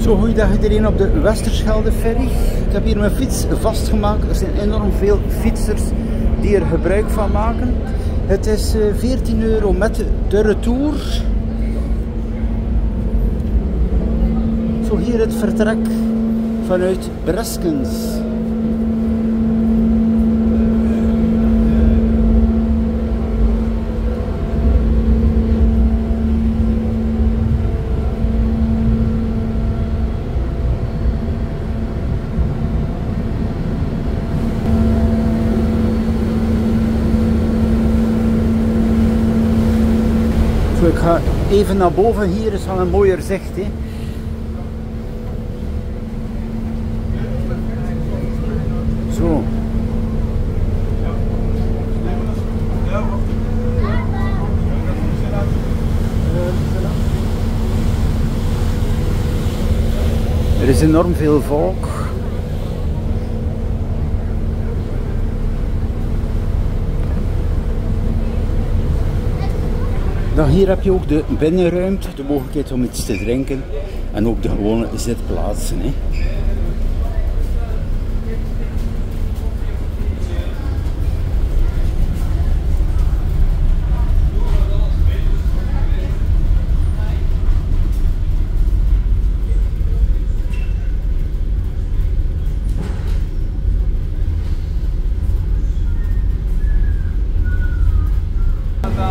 Zo, goeiedag iedereen op de Westerschelde-ferry. Ik heb hier mijn fiets vastgemaakt. Er zijn enorm veel fietsers die er gebruik van maken. Het is €14 met de retour. Zo, hier het vertrek vanuit Breskens. Zo, ik ga even naar boven, hier is wel een mooier zicht. Hè. Zo. Er is enorm veel volk. Dan hier heb je ook de binnenruimte, de mogelijkheid om iets te drinken en ook de gewone zitplaatsen. Hè.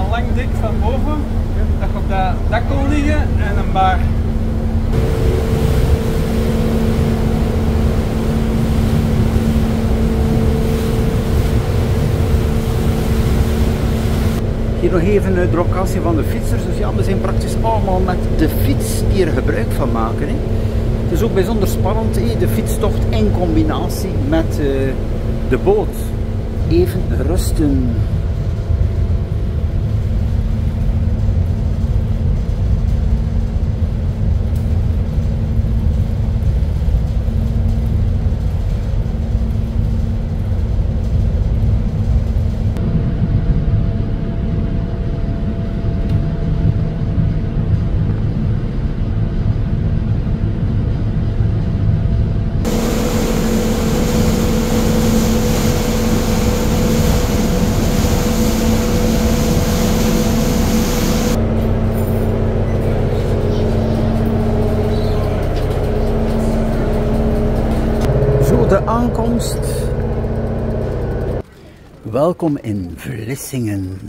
Lang dik van boven, dat je op dat dak kon liggen en een bar. Hier nog even de locatie van de fietsers. Dus ja, we zijn praktisch allemaal met de fiets die er gebruik van maken. Hè. Het is ook bijzonder spannend, hè, de fietstocht in combinatie met de boot. Even rusten. De aankomst. Welkom in Vlissingen.